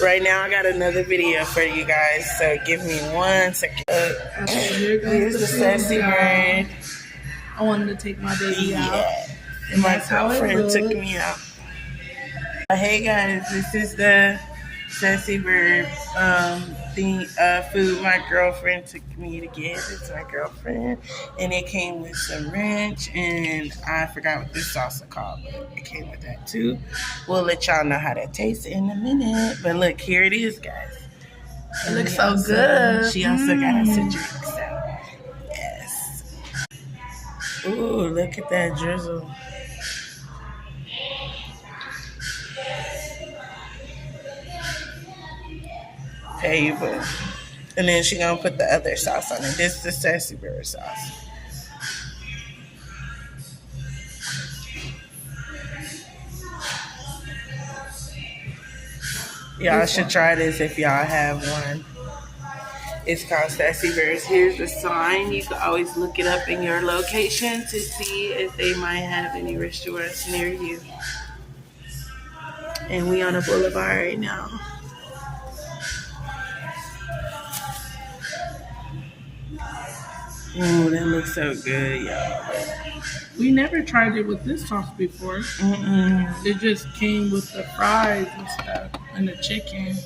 Right now, I got another video for you guys, so give me 1 second. Here's the sassy bird. I wanted to take my baby out. And my girlfriend took me out. Hey guys, this is the sassy bird food my girlfriend took me to get. It's my girlfriend, and it came with some ranch, and I forgot what this salsa called, but it came with that too. We'll let y'all know how that tastes in a minute. But look, here it is, guys. It looks so good. She also got us a drink, so yes. Ooh, look at that drizzle. Table. And then she gonna put the other sauce on it. This is the sassy bird sauce. Y'all should try this if y'all have one. It's called Sassy Birds. Here's the sign. You can always look it up in your location to see if they might have any restaurants near you. And we on a boulevard right now. Ooh, that looks so good, y'all. We never tried it with this sauce before. It just came with the fries and stuff and the chicken.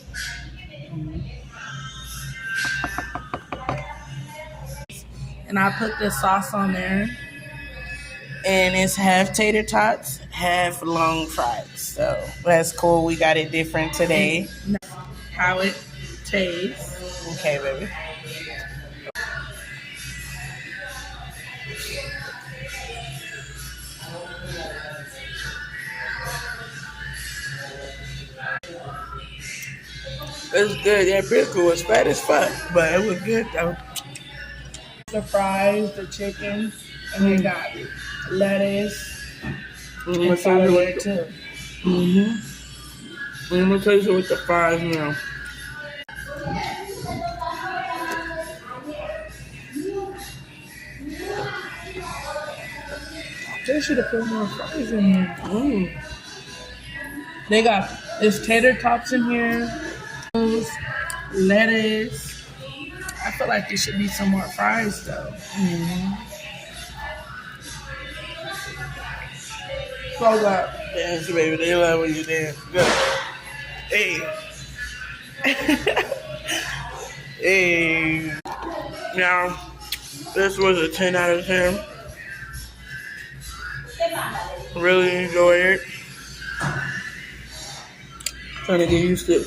And I put the sauce on there. And it's half tater tots, half long fries. So that's cool. We got it different today. How it tastes. Okay, baby. It was good. That pickle was fat as fuck, but it was good though. The fries, the chicken, and they got lettuce and salad there too. I'm gonna taste it with the fries now. They should have put more fries in here. They got this tater tots in here, lettuce. I feel like there should be some more fries though. So good. Dance, baby. They love when you dance. Good. Hey. Hey. Now, this was a 10 out of 10. Really enjoyed it. Trying to get used to